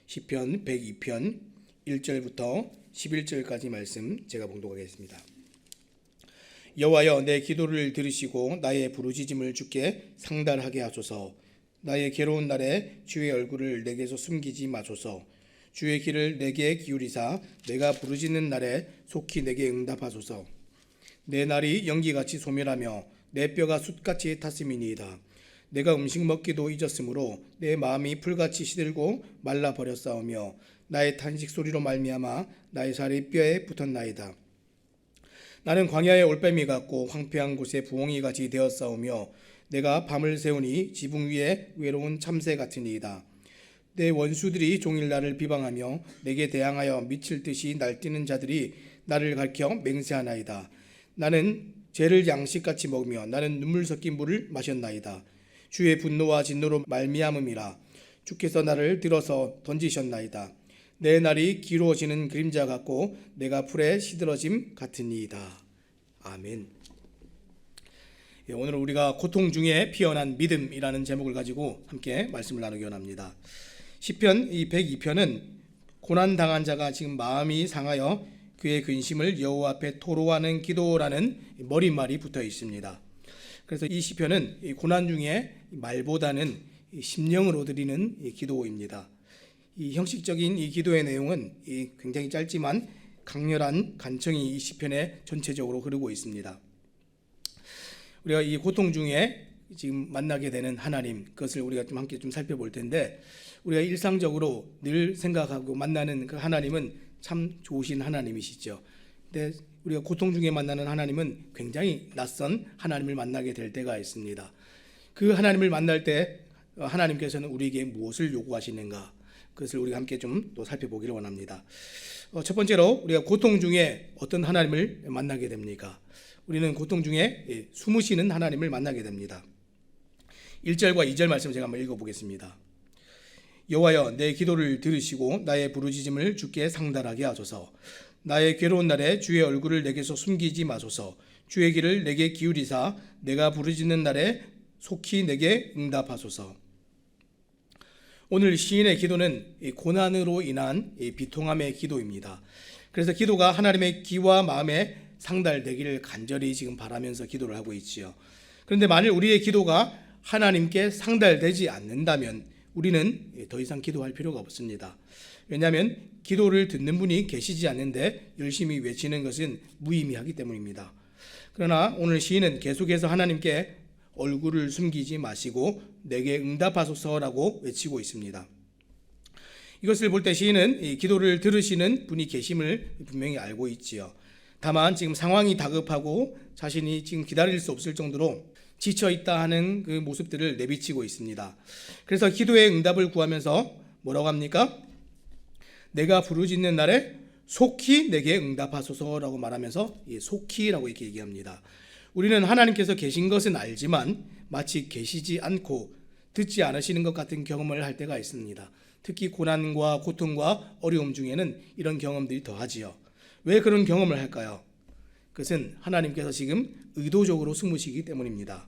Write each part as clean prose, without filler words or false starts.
시편 102편 1절부터 11절까지 말씀 제가 봉독하겠습니다. 여호와여, 내 기도를 들으시고 나의 부르짖음을 주께 상달하게 하소서. 나의 괴로운 날에 주의 얼굴을 내게서 숨기지 마소서. 주의 귀를 내게 기울이사 내가 부르짖는 날에 속히 내게 응답하소서. 내 날이 연기같이 소멸하며 내 뼈가 숯같이 탔음이니이다. 내가 음식 먹기도 잊었으므로 내 마음이 풀같이 시들고 말라버렸사오며 나의 탄식 소리로 말미암아 나의 살이 뼈에 붙었나이다. 나는 광야의 올빼미 같고 황폐한 곳에 부엉이같이 되었사오며 내가 밤을 새우니 지붕 위에 외로운 참새 같으니이다. 내 원수들이 종일 나를 비방하며 내게 대항하여 미칠 듯이 날뛰는 자들이 나를 가리켜 맹세하나이다. 나는 죄를 양식같이 먹으며 나는 눈물 섞인 물을 마셨나이다. 주의 분노와 진노로 말미암음이라. 주께서 나를 들어서 던지셨나이다. 내 날이 길어지는 그림자 같고 내가 풀에 시들어짐 같으니이다. 아멘. 오늘 우리가 고통 중에 피어난 믿음이라는 제목을 가지고 함께 말씀을 나누기 원합니다. 시편 102편은 고난당한 자가 지금 마음이 상하여 그의 근심을 여호와 앞에 토로하는 기도라는 머릿말이 붙어 있습니다. 그래서 이 시편은 고난 중에 말보다는 심령으로 드리는 기도입니다. 이 형식적인 이 기도의 내용은 굉장히 짧지만 강렬한 간청이 이 시편에 전체적으로 흐르고 있습니다. 우리가 이 고통 중에 지금 만나게 되는 하나님, 그것을 우리가 좀 함께 좀 살펴볼 텐데, 우리가 일상적으로 늘 생각하고 만나는 그 하나님은 참 좋으신 하나님이시죠. 근데 우리가 고통 중에 만나는 하나님은 굉장히 낯선 하나님을 만나게 될 때가 있습니다. 그 하나님을 만날 때 하나님께서는 우리에게 무엇을 요구하시는가, 그것을 우리가 함께 좀 또 살펴보기를 원합니다. 첫 번째로 우리가 고통 중에 어떤 하나님을 만나게 됩니까? 우리는 고통 중에 숨으시는 하나님을 만나게 됩니다. 1절과 2절 말씀 제가 한번 읽어보겠습니다. 여호와여, 내 기도를 들으시고 나의 부르짖음을 주께 상달하게 하소서. 나의 괴로운 날에 주의 얼굴을 내게서 숨기지 마소서. 주의 귀를 내게 기울이사 내가 부르짖는 날에 속히 내게 응답하소서. 오늘 시인의 기도는 고난으로 인한 비통함의 기도입니다. 그래서 기도가 하나님의 귀와 마음에 상달되기를 간절히 지금 바라면서 기도를 하고 있지요. 그런데 만일 우리의 기도가 하나님께 상달되지 않는다면 우리는 더 이상 기도할 필요가 없습니다. 왜냐하면 기도를 듣는 분이 계시지 않는데 열심히 외치는 것은 무의미하기 때문입니다. 그러나 오늘 시인은 계속해서 하나님께 얼굴을 숨기지 마시고 내게 응답하소서라고 외치고 있습니다. 이것을 볼 때 시인은 이 기도를 들으시는 분이 계심을 분명히 알고 있지요. 다만 지금 상황이 다급하고 자신이 지금 기다릴 수 없을 정도로 지쳐있다 하는 그 모습들을 내비치고 있습니다. 그래서 기도의 응답을 구하면서 뭐라고 합니까? 내가 부르짖는 날에 속히 내게 응답하소서라고 말하면서 속히라고 이렇게 얘기합니다. 우리는 하나님께서 계신 것은 알지만 마치 계시지 않고 듣지 않으시는 것 같은 경험을 할 때가 있습니다. 특히 고난과 고통과 어려움 중에는 이런 경험들이 더하지요. 왜 그런 경험을 할까요? 그것은 하나님께서 지금 의도적으로 숨으시기 때문입니다.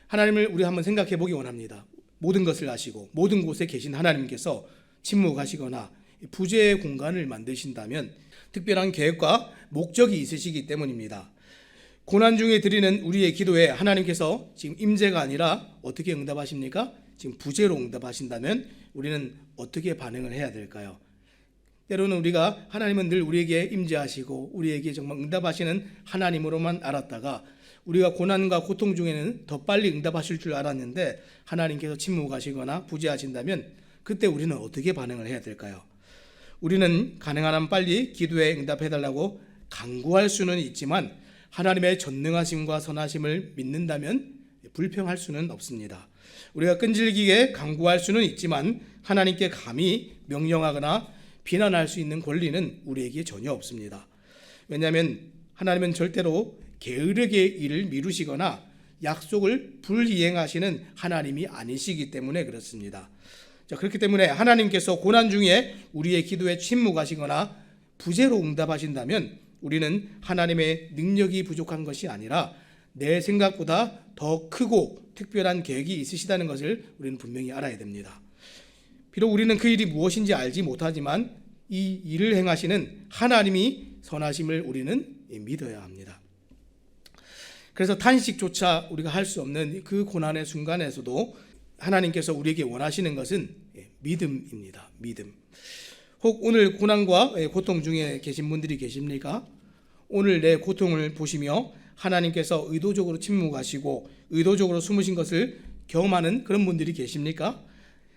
하나님을 우리 한번 생각해 보기 원합니다. 모든 것을 아시고 모든 곳에 계신 하나님께서 침묵하시거나 부재의 공간을 만드신다면 특별한 계획과 목적이 있으시기 때문입니다. 고난 중에 드리는 우리의 기도에 하나님께서 지금 임재가 아니라 어떻게 응답하십니까? 지금 부재로 응답하신다면 우리는 어떻게 반응을 해야 될까요? 때로는 우리가 하나님은 늘 우리에게 임재하시고 우리에게 정말 응답하시는 하나님으로만 알았다가 우리가 고난과 고통 중에는 더 빨리 응답하실 줄 알았는데 하나님께서 침묵하시거나 부재하신다면 그때 우리는 어떻게 반응을 해야 될까요? 우리는 가능한 한 빨리 기도에 응답해달라고 간구할 수는 있지만 하나님의 전능하심과 선하심을 믿는다면 불평할 수는 없습니다. 우리가 끈질기게 간구할 수는 있지만 하나님께 감히 명령하거나 비난할 수 있는 권리는 우리에게 전혀 없습니다. 왜냐하면 하나님은 절대로 게으르게 일을 미루시거나 약속을 불이행하시는 하나님이 아니시기 때문에 그렇습니다. 그렇기 때문에 하나님께서 고난 중에 우리의 기도에 침묵하시거나 부재로 응답하신다면 우리는 하나님의 능력이 부족한 것이 아니라 내 생각보다 더 크고 특별한 계획이 있으시다는 것을 우리는 분명히 알아야 됩니다. 비록 우리는 그 일이 무엇인지 알지 못하지만 이 일을 행하시는 하나님이 선하심을 우리는 믿어야 합니다. 그래서 탄식조차 우리가 할 수 없는 그 고난의 순간에서도 하나님께서 우리에게 원하시는 것은 믿음입니다. 믿음. 혹 오늘 고난과 고통 중에 계신 분들이 계십니까? 오늘 내 고통을 보시며 하나님께서 의도적으로 침묵하시고 의도적으로 숨으신 것을 경험하는 그런 분들이 계십니까?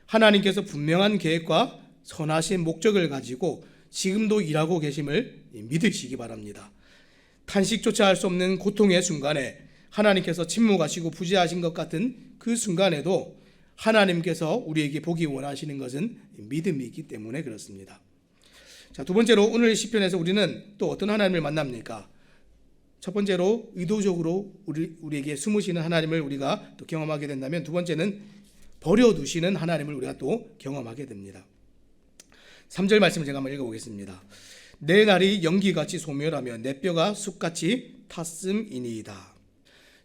하나님께서 분명한 계획과 선하신 목적을 가지고 지금도 일하고 계심을 믿으시기 바랍니다. 탄식조차 할 수 없는 고통의 순간에 하나님께서 침묵하시고 부재하신 것 같은 그 순간에도 하나님께서 우리에게 보기 원하시는 것은 믿음이기 때문에 그렇습니다. 자, 두 번째로 오늘 시편에서 우리는 또 어떤 하나님을 만납니까? 첫 번째로 의도적으로 우리에게 숨으시는 하나님을 우리가 또 경험하게 된다면, 두 번째는 버려두시는 하나님을 우리가 또 경험하게 됩니다. 3절 말씀을 제가 한번 읽어보겠습니다. 내 날이 연기같이 소멸하며 내 뼈가 숲같이 탔음이니이다.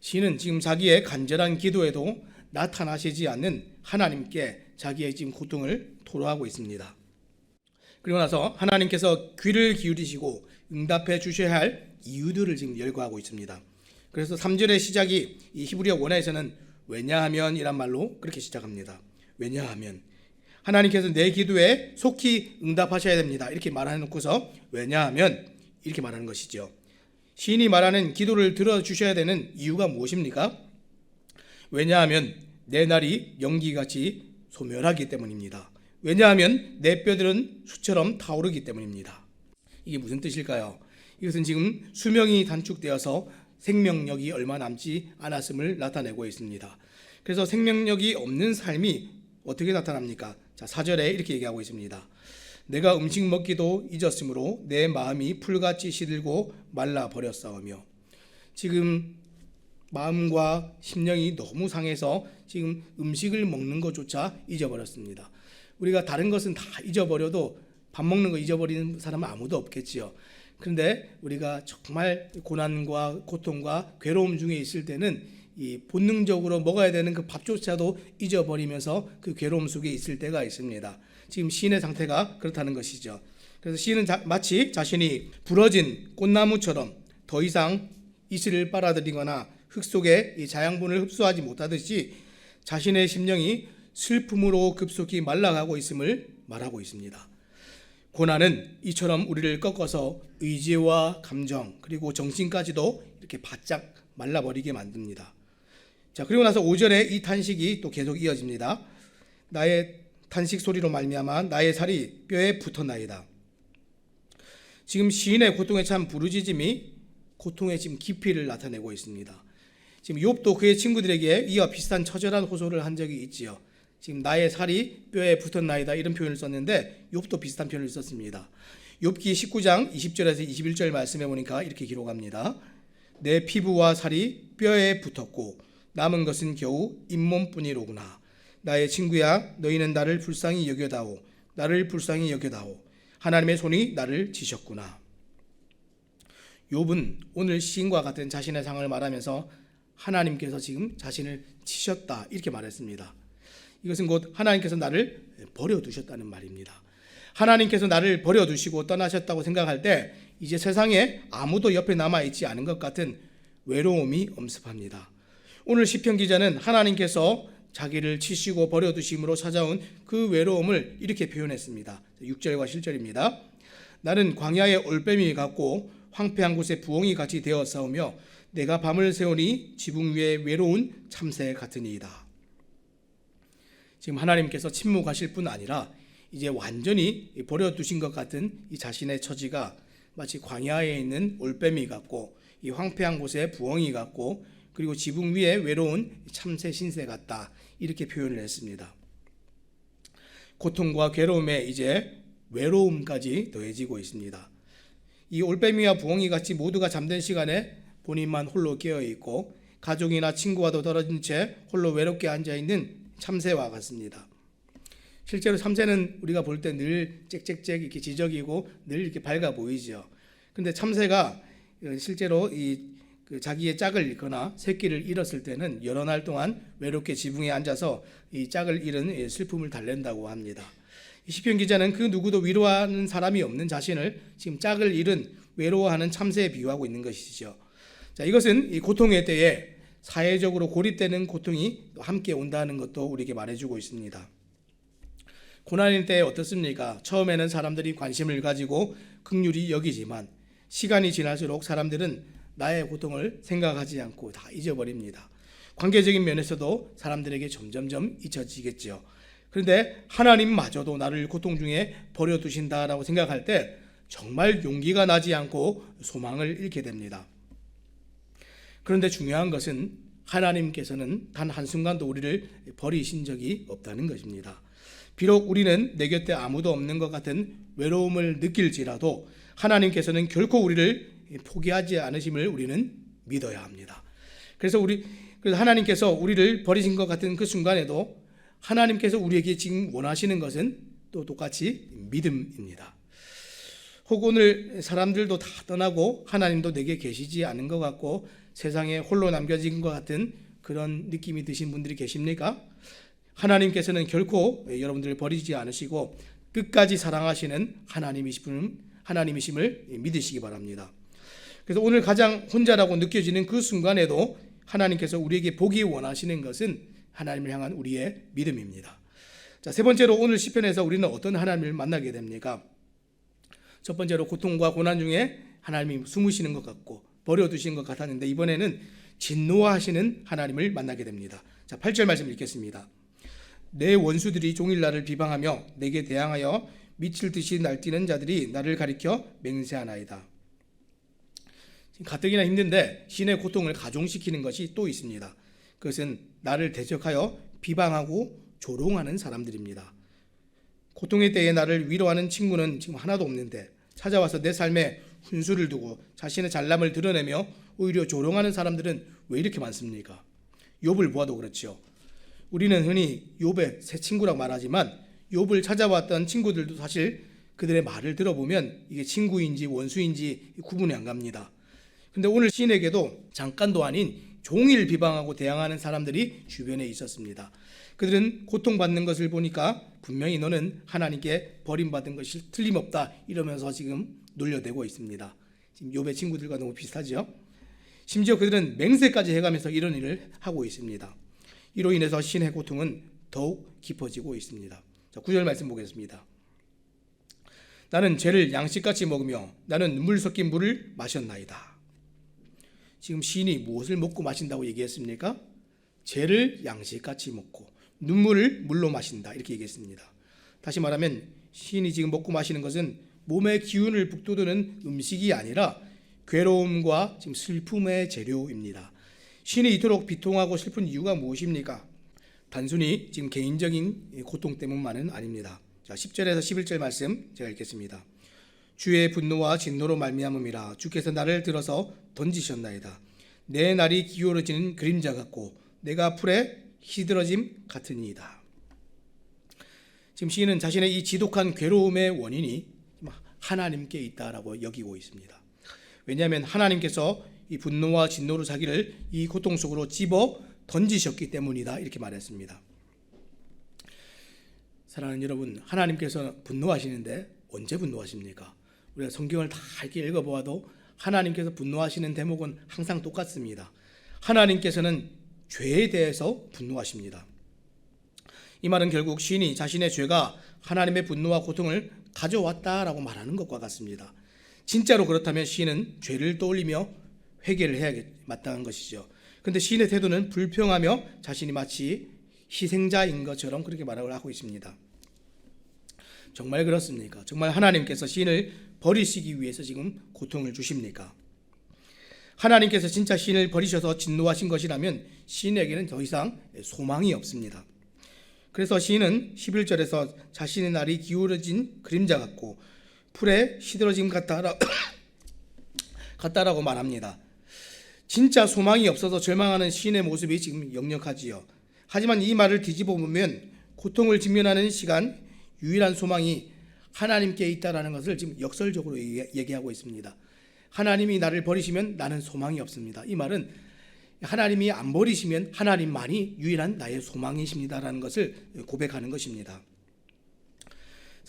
시인은 지금 자기의 간절한 기도에도 나타나시지 않는 하나님께 자기의 지금 고통을 토로하고 있습니다. 그리고 나서 하나님께서 귀를 기울이시고 응답해 주셔야 할 이유들을 지금 열거하고 있습니다. 그래서 3절의 시작이 이 히브리어 원어에서는 왜냐하면 이란 말로 그렇게 시작합니다. 왜냐하면 하나님께서 내 기도에 속히 응답하셔야 됩니다. 이렇게 말해놓고서 왜냐하면 이렇게 말하는 것이죠. 시인이 말하는 기도를 들어주셔야 되는 이유가 무엇입니까? 왜냐하면 내 날이 연기같이 소멸하기 때문입니다. 왜냐하면 내 뼈들은 수처럼 타오르기 때문입니다. 이게 무슨 뜻일까요? 이것은 지금 수명이 단축되어서 생명력이 얼마 남지 않았음을 나타내고 있습니다. 그래서 생명력이 없는 삶이 어떻게 나타납니까? 자, 4절에 이렇게 얘기하고 있습니다. 내가 음식 먹기도 잊었으므로 내 마음이 풀같이 시들고 말라버렸사오며. 지금 마음과 심령이 너무 상해서 지금 음식을 먹는 것조차 잊어버렸습니다. 우리가 다른 것은 다 잊어버려도 밥 먹는 거 잊어버리는 사람은 아무도 없겠지요. 그런데 우리가 정말 고난과 고통과 괴로움 중에 있을 때는 이 본능적으로 먹어야 되는 그 밥조차도 잊어버리면서 그 괴로움 속에 있을 때가 있습니다. 지금 시인의 상태가 그렇다는 것이죠. 그래서 시인은 마치 자신이 부러진 꽃나무처럼 더 이상 이슬을 빨아들이거나 흙 속에 이 자양분을 흡수하지 못하듯이 자신의 심령이 슬픔으로 급속히 말라가고 있음을 말하고 있습니다. 고난은 이처럼 우리를 꺾어서 의지와 감정 그리고 정신까지도 이렇게 바짝 말라버리게 만듭니다. 자, 그리고 나서 5절에 이 탄식이 또 계속 이어집니다. 나의 탄식 소리로 말미암아 나의 살이 뼈에 붙었나이다. 지금 시인의 고통에 찬 부르짖음이 고통의 지금 깊이를 나타내고 있습니다. 지금 욥도 그의 친구들에게 이와 비슷한 처절한 호소를 한 적이 있지요. 지금 나의 살이 뼈에 붙었나이다 이런 표현을 썼는데 욥도 비슷한 표현을 썼습니다. 욥기 19장 20절에서 21절 말씀해 보니까 이렇게 기록합니다. 내 피부와 살이 뼈에 붙었고 남은 것은 겨우 잇몸뿐이로구나. 나의 친구야, 너희는 나를 불쌍히 여겨다오. 나를 불쌍히 여겨다오. 하나님의 손이 나를 치셨구나. 욥은 오늘 시인과 같은 자신의 상황을 말하면서 하나님께서 지금 자신을 치셨다 이렇게 말했습니다. 이것은 곧 하나님께서 나를 버려두셨다는 말입니다. 하나님께서 나를 버려두시고 떠나셨다고 생각할 때 이제 세상에 아무도 옆에 남아있지 않은 것 같은 외로움이 엄습합니다. 오늘 시편 기자는 하나님께서 자기를 치시고 버려두심으로 찾아온 그 외로움을 이렇게 표현했습니다. 6절과 7절입니다. 나는 광야의 올빼미 같고 황폐한 곳에 부엉이 같이 되어 싸우며 내가 밤을 새우니 지붕 위에 외로운 참새 같으니이다. 지금 하나님께서 침묵하실 뿐 아니라 이제 완전히 버려두신 것 같은 이 자신의 처지가 마치 광야에 있는 올빼미 같고 이 황폐한 곳에 부엉이 같고 그리고 지붕 위에 외로운 참새 신세 같다 이렇게 표현을 했습니다. 고통과 괴로움에 이제 외로움까지 더해지고 있습니다. 이 올빼미와 부엉이 같이 모두가 잠든 시간에 본인만 홀로 깨어있고 가족이나 친구와도 떨어진 채 홀로 외롭게 앉아있는 참새와 같습니다. 실제로 참새는 우리가 볼 때 늘 짹짹짹 이렇게 지저귀고 늘 이렇게 밝아 보이죠. 근데 참새가 실제로 자기의 짝을 잃거나 새끼를 잃었을 때는 여러 날 동안 외롭게 지붕에 앉아서 이 짝을 잃은 슬픔을 달랜다고 합니다. 시편 기자는 그 누구도 위로하는 사람이 없는 자신을 지금 짝을 잃은 외로워하는 참새에 비유하고 있는 것이죠. 자, 이것은 이 고통의 때에 사회적으로 고립되는 고통이 함께 온다는 것도 우리에게 말해주고 있습니다. 고난의 때에 어떻습니까? 처음에는 사람들이 관심을 가지고 긍휼히 여기지만 시간이 지날수록 사람들은 나의 고통을 생각하지 않고 다 잊어버립니다. 관계적인 면에서도 사람들에게 점점점 잊혀지겠죠. 그런데 하나님마저도 나를 고통 중에 버려두신다라고 생각할 때 정말 용기가 나지 않고 소망을 잃게 됩니다. 그런데 중요한 것은 하나님께서는 단 한순간도 우리를 버리신 적이 없다는 것입니다. 비록 우리는 내 곁에 아무도 없는 것 같은 외로움을 느낄지라도 하나님께서는 결코 우리를 포기하지 않으심을 우리는 믿어야 합니다. 그래서 하나님께서 우리를 버리신 것 같은 그 순간에도 하나님께서 우리에게 지금 원하시는 것은 또 똑같이 믿음입니다. 혹 오늘 사람들도 다 떠나고 하나님도 내게 계시지 않은 것 같고 세상에 홀로 남겨진 것 같은 그런 느낌이 드신 분들이 계십니까? 하나님께서는 결코 여러분들을 버리지 않으시고 끝까지 사랑하시는 하나님이심을 믿으시기 바랍니다. 그래서 오늘 가장 혼자라고 느껴지는 그 순간에도 하나님께서 우리에게 보기 원하시는 것은 하나님을 향한 우리의 믿음입니다. 자, 세 번째로 오늘 시편에서 우리는 어떤 하나님을 만나게 됩니까? 첫 번째로 고통과 고난 중에 하나님이 숨으시는 것 같고 버려두신 것 같았는데 이번에는 진노하시는 하나님을 만나게 됩니다. 자, 8절 말씀 읽겠습니다. 내 원수들이 종일 나를 비방하며 내게 대항하여 미칠 듯이 날뛰는 자들이 나를 가리켜 맹세하나이다. 가뜩이나 힘든데 신의 고통을 가중시키는 것이 또 있습니다. 그것은 나를 대적하여 비방하고 조롱하는 사람들입니다. 고통의 때에 나를 위로하는 친구는 지금 하나도 없는데 찾아와서 내 삶에 훈수를 두고 자신의 잘남을 드러내며 오히려 조롱하는 사람들은 왜 이렇게 많습니까? 욥을 보아도 그렇죠. 우리는 흔히 욥의 새 친구라고 말하지만 욥을 찾아왔던 친구들도 사실 그들의 말을 들어보면 이게 친구인지 원수인지 구분이 안 갑니다. 근데 오늘 시인에게도 잠깐도 아닌 종일 비방하고 대항하는 사람들이 주변에 있었습니다. 그들은 고통받는 것을 보니까 분명히 너는 하나님께 버림받은 것이 틀림없다 이러면서 지금 놀려대고 있습니다. 지금 욥의 친구들과 너무 비슷하죠. 심지어 그들은 맹세까지 해가면서 이런 일을 하고 있습니다. 이로 인해서 신의 고통은 더욱 깊어지고 있습니다. 자, 9절 말씀 보겠습니다. 나는 죄를 양식같이 먹으며 나는 눈물 섞인 물을 마셨나이다. 지금 시인이 무엇을 먹고 마신다고 얘기했습니까? 죄를 양식같이 먹고 눈물을 물로 마신다 이렇게 얘기했습니다. 다시 말하면 시인이 지금 먹고 마시는 것은 몸의 기운을 북돋우는 음식이 아니라 괴로움과 지금 슬픔의 재료입니다. 시인이 이토록 비통하고 슬픈 이유가 무엇입니까? 단순히 지금 개인적인 고통 때문만은 아닙니다. 자, 10절에서 11절 말씀 제가 읽겠습니다. 주의 분노와 진노로 말미암음이라 주께서 나를 들어서 던지셨나이다. 내 날이 기울어지는 그림자 같고 내가 풀에 시들어짐 같으니이다. 지금 시인은 자신의 이 지독한 괴로움의 원인이 하나님께 있다라고 여기고 있습니다. 왜냐하면 하나님께서 이 분노와 진노로 자기를 이 고통 속으로 집어 던지셨기 때문이다 이렇게 말했습니다. 사랑하는 여러분, 하나님께서 분노하시는데 언제 분노하십니까? 우리가 성경을 다 이렇게 읽어보아도 하나님께서 분노하시는 대목은 항상 똑같습니다. 하나님께서는 죄에 대해서 분노하십니다. 이 말은 결국 시인이 자신의 죄가 하나님의 분노와 고통을 가져왔다라고 말하는 것과 같습니다. 진짜로 그렇다면 시인은 죄를 떠올리며 회개를 해야 마땅한 것이죠. 그런데 시인의 태도는 불평하며 자신이 마치 희생자인 것처럼 그렇게 말을 하고 있습니다. 정말 그렇습니까? 정말 하나님께서 시인을 버리시기 위해서 지금 고통을 주십니까? 하나님께서 진짜 시인을 버리셔서 진노하신 것이라면 시인에게는 더 이상 소망이 없습니다. 그래서 시인은 11절에서 자신의 날이 기울어진 그림자 같고 풀에 시들어짐 같다라고 말합니다. 진짜 소망이 없어서 절망하는 시인의 모습이 지금 역력하지요. 하지만 이 말을 뒤집어 보면 고통을 직면하는 시간 유일한 소망이 하나님께 있다라는 것을 지금 역설적으로 얘기하고 있습니다. 하나님이 나를 버리시면 나는 소망이 없습니다. 이 말은 하나님이 안 버리시면 하나님만이 유일한 나의 소망이십니다라는 것을 고백하는 것입니다.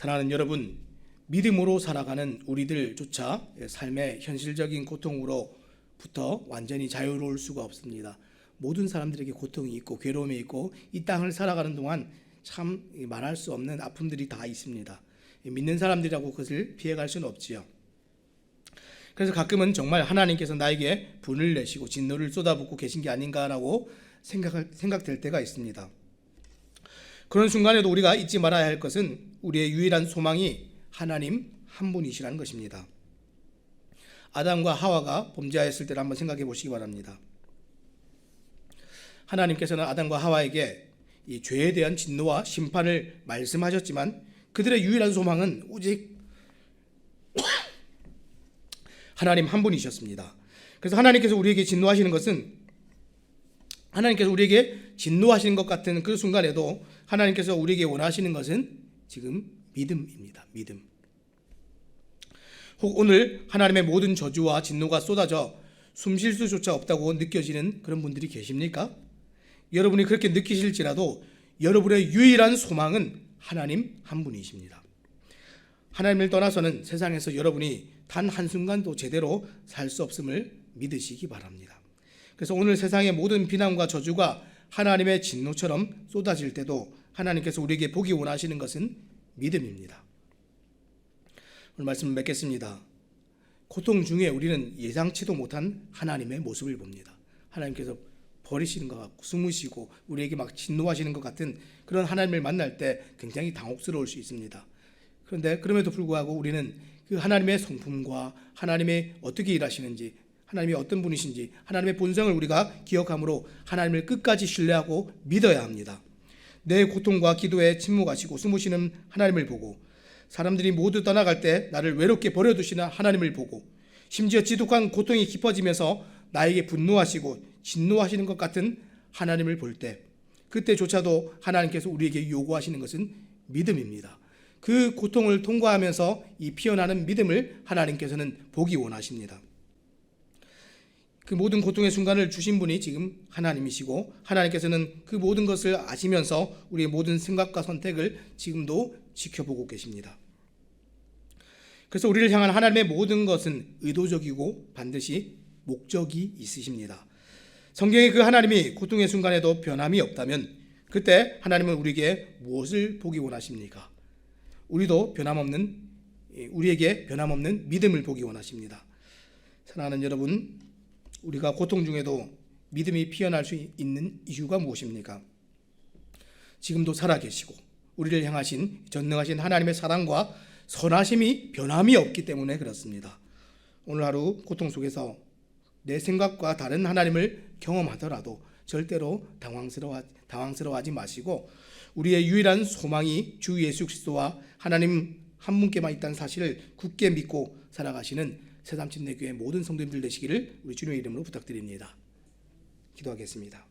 사랑하는 여러분, 믿음으로 살아가는 우리들조차 삶의 현실적인 고통으로부터 완전히 자유로울 수가 없습니다. 모든 사람들에게 고통이 있고 괴로움이 있고 이 땅을 살아가는 동안 참 말할 수 없는 아픔들이 다 있습니다. 믿는 사람들이라고 그것을 피해갈 수는 없지요. 그래서 가끔은 정말 하나님께서 나에게 분을 내시고 진노를 쏟아붓고 계신 게 아닌가라고 생각될 때가 있습니다. 그런 순간에도 우리가 잊지 말아야 할 것은 우리의 유일한 소망이 하나님 한 분이시라는 것입니다. 아담과 하와가 범죄하였을 때를 한번 생각해 보시기 바랍니다. 하나님께서는 아담과 하와에게 이 죄에 대한 진노와 심판을 말씀하셨지만 그들의 유일한 소망은 오직 하나님 한 분이셨습니다. 그래서 하나님께서 우리에게 진노하시는 것 같은 그 순간에도 하나님께서 우리에게 원하시는 것은 지금 믿음입니다. 믿음. 혹 오늘 하나님의 모든 저주와 진노가 쏟아져 숨쉴 수조차 없다고 느껴지는 그런 분들이 계십니까? 여러분이 그렇게 느끼실지라도 여러분의 유일한 소망은 하나님 한 분이십니다. 하나님을 떠나서는 세상에서 여러분이 단 한순간도 제대로 살 수 없음을 믿으시기 바랍니다. 그래서 오늘 세상의 모든 비난과 저주가 하나님의 진노처럼 쏟아질 때도 하나님께서 우리에게 보기 원하시는 것은 믿음입니다. 오늘 말씀을 맺겠습니다. 고통 중에 우리는 예상치도 못한 하나님의 모습을 봅니다. 하나님께서 버리시는 것 같고 숨으시고 우리에게 막 진노하시는 것 같은 그런 하나님을 만날 때 굉장히 당혹스러울 수 있습니다. 그런데 그럼에도 불구하고 우리는 그 하나님의 성품과 하나님의 어떻게 일하시는지, 하나님이 어떤 분이신지, 하나님의 본성을 우리가 기억함으로 하나님을 끝까지 신뢰하고 믿어야 합니다. 내 고통과 기도에 침묵하시고 숨으시는 하나님을 보고, 사람들이 모두 떠나갈 때 나를 외롭게 버려두시는 하나님을 보고, 심지어 지독한 고통이 깊어지면서 나에게 분노하시고 진노하시는 것 같은 하나님을 볼 때, 그때조차도 하나님께서 우리에게 요구하시는 것은 믿음입니다. 그 고통을 통과하면서 이 피어나는 믿음을 하나님께서는 보기 원하십니다. 그 모든 고통의 순간을 주신 분이 지금 하나님이시고, 하나님께서는 그 모든 것을 아시면서 우리의 모든 생각과 선택을 지금도 지켜보고 계십니다. 그래서 우리를 향한 하나님의 모든 것은 의도적이고 반드시 목적이 있으십니다. 성경의 그 하나님이 고통의 순간에도 변함이 없다면 그때 하나님은 우리에게 무엇을 보기 원하십니까? 우리에게 변함없는 믿음을 보기 원하십니다. 사랑하는 여러분, 우리가 고통 중에도 믿음이 피어날 수 있는 이유가 무엇입니까? 지금도 살아계시고 우리를 향하신 전능하신 하나님의 사랑과 선하심이 변함이 없기 때문에 그렇습니다. 오늘 하루 고통 속에서 내 생각과 다른 하나님을 경험하더라도 절대로 당황스러워하지 마시고, 우리의 유일한 소망이 주 예수 그리스도와 하나님 한 분께만 있다는 사실을 굳게 믿고 살아가시는 새삼침내교회 모든 성도님들 되시기를 우리 주님의 이름으로 부탁드립니다. 기도하겠습니다.